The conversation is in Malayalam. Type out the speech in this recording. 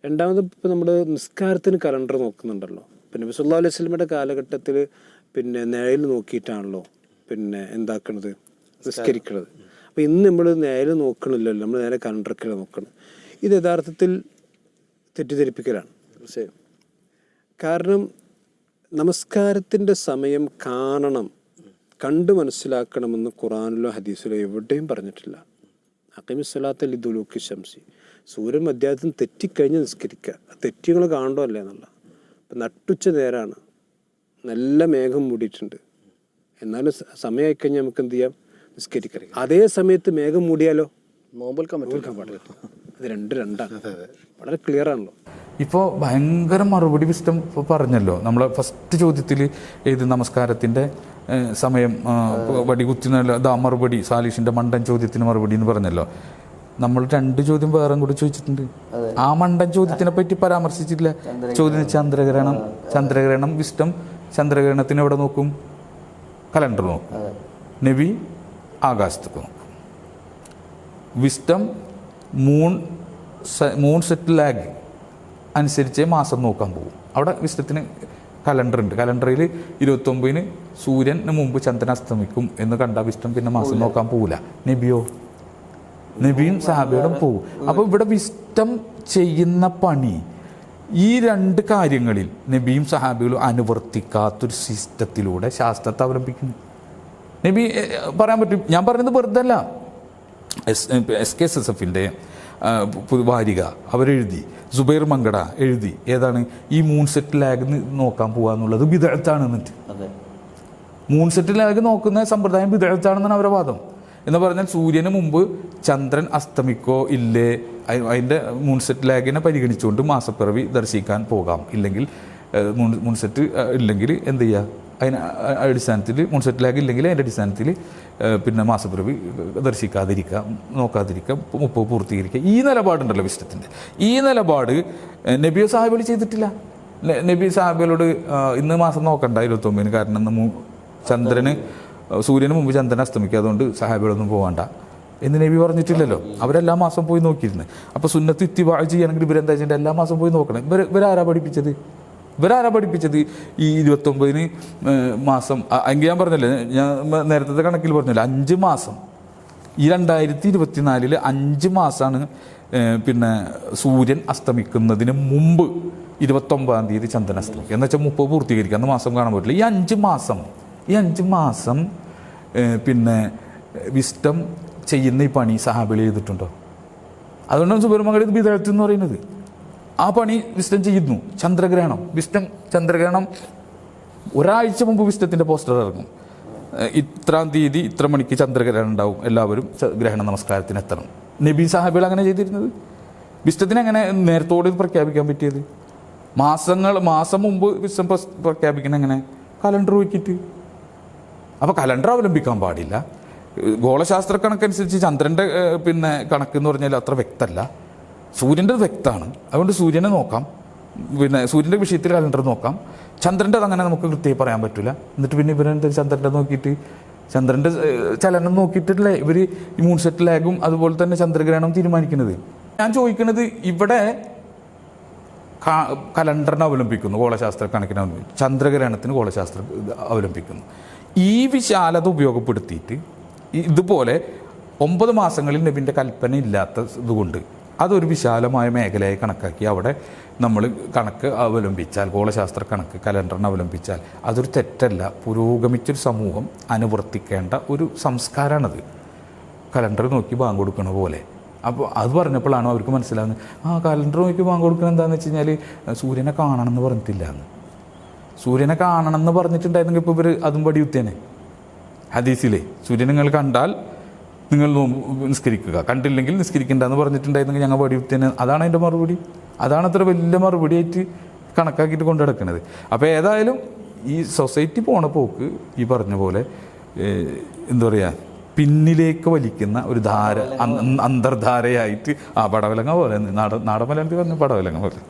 രണ്ടാമത് ഇപ്പോൾ നമ്മൾ നിസ്കാരത്തിന് കലണ്ടർ നോക്കുന്നുണ്ടല്ലോ. പിന്നെ നബി സല്ലല്ലാഹു അലൈഹി വസല്ലമയുടെ കാലഘട്ടത്തിൽ പിന്നെ നിഴൽ നോക്കിയിട്ടാണല്ലോ പിന്നെ എന്താക്കണത്, നിസ്കരിക്കണത്. അപ്പോൾ ഇന്ന് നമ്മൾ നിഴൽ നോക്കണില്ലല്ലോ, നമ്മൾ നേരെ കലണ്ടറൊക്കെയാണ് നോക്കണം. ഇത് യഥാർത്ഥത്തിൽ തെറ്റിദ്ധരിപ്പിക്കലാണ്. കാരണം നമസ്കാരത്തിൻ്റെ സമയം കാണണം, കണ്ട് മനസ്സിലാക്കണമെന്ന് ഖുർആനിലോ ഹദീസിലോ എവിടെയും പറഞ്ഞിട്ടില്ല. അഖീമിസ്സലാത്ത ലിദുലൂക്കി ശംസി, സൂര്യൻ മധ്യാഹ്നത്തിന് തെറ്റിക്കഴിഞ്ഞ് നിസ്കരിക്കുക. തെറ്റിങ്ങൾ കാണണ്ടോ അല്ലേ എന്നുള്ള. ഇപ്പം നട്ടുച്ച നേരമാണ്, നല്ല മേഘം മൂടിയിട്ടുണ്ട്, എന്നാലും സമയമായി കഴിഞ്ഞാൽ നമുക്ക് എന്ത് ചെയ്യാം, നിസ്കരിക്കാം. അതേ സമയത്ത് മേഘം മൂടിയാലോ നോമ്പെടുക്കാൻ പാടില്ല. അത് രണ്ടാണ്. വളരെ ക്ലിയർ ആണല്ലോ. ഇപ്പോൾ ഭയങ്കര മറുപടി വിസ്റ്റം പറഞ്ഞല്ലോ. നമ്മളെ ഫസ്റ്റ് ചോദ്യത്തിൽ ഏത് നമസ്കാരത്തിൻ്റെ സമയം വടികുത്തി മറുപടി, സാലിഷിൻ്റെ മണ്ടൻ ചോദ്യത്തിന് മറുപടി എന്ന് പറഞ്ഞല്ലോ. നമ്മൾ 2 ചോദ്യം വേറെ കൂടി ചോദിച്ചിട്ടുണ്ട്. ആ മണ്ടൻ ചോദ്യത്തിനെ പറ്റി പരാമർശിച്ചിട്ടില്ല. ചോദ്യം ചന്ദ്രഗ്രഹണം വിസ്റ്റം ചന്ദ്രഗ്രഹണത്തിന് എവിടെ നോക്കും? കലണ്ടർ നോക്കും. നബി ആകാശത്തേക്ക് നോക്കും. വിസ്റ്റം മൂൺ സെറ്റ് ലാഗ് അനുസരിച്ച് മാസം നോക്കാൻ പോകും. അവിടെ വിസ്റ്റത്തിന് കലണ്ടർ ഉണ്ട്. കലണ്ടറിൽ 29-ന് സൂര്യന് മുമ്പ് ചന്ദ്രൻ അസ്തമിക്കും എന്ന് കണ്ട വിസ്റ്റം പിന്നെ മാസം നോക്കാൻ പോകില്ല. നബിയും സഹാബിയോടും പോകും. അപ്പോൾ ഇവിടെ വിസ്റ്റം ചെയ്യുന്ന പണി ഈ 2 കാര്യങ്ങളിൽ നബിയും സഹാബികളും അനുവർത്തിക്കാത്തൊരു സിസ്റ്റത്തിലൂടെ ശാസ്ത്രത്തെ അവലംബിക്കുന്നു. നബി പറയാൻ പറ്റും, ഞാൻ പറയുന്നത് വെറുതെ അല്ല. SKSSFിൻ്റെ വാരിക അവരെഴുതി, സുബൈർ മങ്കട എഴുതി. ഏതാണ് ഈ മൂൺ സെറ്റ് ലാഗ് നോക്കാൻ പോകാന്നുള്ളത് ബിദ്അത്താണ്. എന്നിട്ട് മൂൺ സെറ്റ് ലാഗ് നോക്കുന്ന സമ്പ്രദായം ബിദ്അത്താണെന്നാണ് അവരുടെ വാദം. എന്ന് പറഞ്ഞാൽ സൂര്യന് മുമ്പ് ചന്ദ്രൻ അസ്തമിക്കോ ഇല്ലേ, അതിൻ്റെ മൂൺ സെറ്റ് ലാഗിനെ പരിഗണിച്ചുകൊണ്ട് മാസപ്പിറവി ദർശിക്കാൻ പോകാം. ഇല്ലെങ്കിൽ മൂൺ സെറ്റ് ഇല്ലെങ്കിൽ എന്ത് ചെയ്യുക, അതിന് അടിസ്ഥാനത്തിൽ മൂൺ സെറ്റ് ലാഗ് ഇല്ലെങ്കിൽ അതിൻ്റെ അടിസ്ഥാനത്തിൽ പിന്നെ മാസപ്പിറവി ദർശിക്കാതിരിക്കുക, നോക്കാതിരിക്കുക, 30 പൂർത്തീകരിക്കുക. ഈ നിലപാടുണ്ടല്ലോ വിശുദ്ധത്തിൻ്റെ. ഈ നിലപാട് നബി സാഹിബികൾ ചെയ്തിട്ടില്ല. നബി സാഹിബികളോട് ഇന്ന് മാസം നോക്കണ്ട 29-ന്, കാരണം ഇന്ന് സൂര്യന് മുമ്പ് ചന്ദ്രൻ അസ്തമിക്കുക, അതുകൊണ്ട് സഹാബികളൊന്നും പോകണ്ട എന്ന് നബി പറഞ്ഞിട്ടില്ലല്ലോ. അവരെല്ലാ മാസം പോയി നോക്കിയിരുന്നു. അപ്പോൾ സുന്നത്ത് ഇത്തിബാ ചെയ്യണമെങ്കിൽ ഇവരെന്താ ചെയ്യേണ്ടത്? എല്ലാ മാസം പോയി നോക്കണം. ഇവരാരാ പഠിപ്പിച്ചത്? ഈ 29-ന് മാസം എങ്കിൽ ഞാൻ പറഞ്ഞല്ലേ, ഞാൻ നേരത്തെ കണക്കിൽ പറഞ്ഞല്ലോ 5 മാസം. ഈ 2024 5 മാസമാണ് പിന്നെ സൂര്യൻ അസ്തമിക്കുന്നതിന് മുമ്പ് 29-ാം തീയതി ചന്ദ്രൻ അസ്തമിക്കുക എന്ന് വെച്ചാൽ 30 പൂർത്തീകരിക്കുക, അന്ന് മാസം കാണാൻ പറ്റില്ല. ഈ 5 മാസം പിന്നെ വിസ്റ്റം ചെയ്യുന്ന ഈ പണി സഹാബികൾ ചെയ്തിട്ടുണ്ടോ? അതുകൊണ്ടാണ് സുബൈർ മങ്കട ബിദ്അത്ത് എന്ന് പറയുന്നത്. ആ പണി വിസ്റ്റം ചെയ്യുന്നു. ചന്ദ്രഗ്രഹണം ഒരാഴ്ച മുമ്പ് വിസ്റ്റത്തിൻ്റെ പോസ്റ്റർ ഇറങ്ങും. ഇത്രാം തീയതി ഇത്ര മണിക്ക് ചന്ദ്രഗ്രഹണം ഉണ്ടാവും, എല്ലാവരും ഗ്രഹണ നമസ്കാരത്തിന് എത്തണം. നബി സാഹിബികൾ അങ്ങനെ ചെയ്തിരുന്നത്. വിസ്റ്റത്തിന് അങ്ങനെ നേരത്തോടെ പ്രഖ്യാപിക്കാൻ പറ്റിയത്? മാസം മുമ്പ് വിസ്റ്റം പ്രഖ്യാപിക്കണം. എങ്ങനെ? കലണ്ടർ നോക്കിയിട്ട്. അപ്പോൾ കലണ്ടർ അവലംബിക്കാൻ പാടില്ല. ഗോളശാസ്ത്ര കണക്കനുസരിച്ച് ചന്ദ്രൻ്റെ പിന്നെ കണക്ക് എന്ന് പറഞ്ഞാൽ അത്ര വ്യക്തമല്ല, സൂര്യൻ്റെ വ്യക്തമാണ്. അതുകൊണ്ട് സൂര്യനെ നോക്കാം, പിന്നെ സൂര്യൻ്റെ വിഷയത്തിൽ കലണ്ടർ നോക്കാം. ചന്ദ്രൻ്റെ അങ്ങനെ നമുക്ക് കൃത്യമായി പറയാൻ പറ്റില്ല. എന്നിട്ട് പിന്നെ ഇവരെന്താ ചന്ദ്രൻ്റെ നോക്കിയിട്ട്, ചന്ദ്രൻ്റെ ചലനം നോക്കിയിട്ടല്ലേ ഇവർ ഈ മൂൺ സെറ്റ് ലാഗും അതുപോലെ തന്നെ ചന്ദ്രഗ്രഹണം തീരുമാനിക്കുന്നത്. ഞാൻ ചോദിക്കുന്നത്, ഇവിടെ കലണ്ടറിനെ അവലംബിക്കുന്നു, ഗോളശാസ്ത്ര കണക്കിനെ അവലംബിക്കുന്നു, ചന്ദ്രഗ്രഹണത്തിന് ഗോളശാസ്ത്രം അവലംബിക്കുന്നു. ഈ വിശാലത ഉപയോഗപ്പെടുത്തിയിട്ട് ഇതുപോലെ 9 മാസങ്ങളിൽ നബിൻ്റെ കൽപ്പന ഇല്ലാത്തതുകൊണ്ട് അതൊരു വിശാലമായ മേഖലയായി കണക്കാക്കി അവിടെ നമ്മൾ കണക്ക് അവലംബിച്ചാൽ, ഗോളശാസ്ത്ര കണക്ക് കലണ്ടറിനെ അവലംബിച്ചാൽ അതൊരു തെറ്റല്ല. പുരോഗമിച്ചൊരു സമൂഹം അനുവർത്തിക്കേണ്ട ഒരു സംസ്കാരമാണത്. കലണ്ടർ നോക്കി ബാങ്ക് കൊടുക്കണ പോലെ. അപ്പോൾ അത് പറഞ്ഞപ്പോഴാണ് അവർക്ക് മനസ്സിലാകുന്നത്, കലണ്ടർ നോക്കി ബാങ്ക് കൊടുക്കണം എന്താണെന്ന് വെച്ച് കഴിഞ്ഞാൽ സൂര്യനെ കാണണം എന്ന് പറഞ്ഞിട്ടില്ല എന്ന്. സൂര്യനെ കാണണം എന്ന് പറഞ്ഞിട്ടുണ്ടായിരുന്നെങ്കിൽ ഇപ്പോൾ ഇവർ അതും പടിയുത്തേനെ. ഹദീസിലെ സൂര്യൻ നിങ്ങൾ കണ്ടാൽ നിങ്ങൾ നിസ്കരിക്കുക, കണ്ടില്ലെങ്കിൽ നിസ്കരിക്കണ്ടെന്ന് പറഞ്ഞിട്ടുണ്ടായിരുന്നെങ്കിൽ ഞങ്ങൾ പടിയുത്തേനെ. അതാണ് അതിൻ്റെ മറുപടി. അതാണ് അത്ര വലിയ മറുപടിയായിട്ട് കണക്കാക്കിയിട്ട് കൊണ്ടു നടക്കുന്നത്. അപ്പോൾ ഏതായാലും ഈ സൊസൈറ്റി പോണ പോക്ക് ഈ പറഞ്ഞ പോലെ എന്താ പറയുക, പിന്നിലേക്ക് വലിക്കുന്ന ഒരു ധാര, അന്തർധാരയായിട്ട് പടവലങ്ങ പോലെ, നാടൻ മലയാളത്തിൽ പറഞ്ഞ പടവലങ്ങ പോലെ.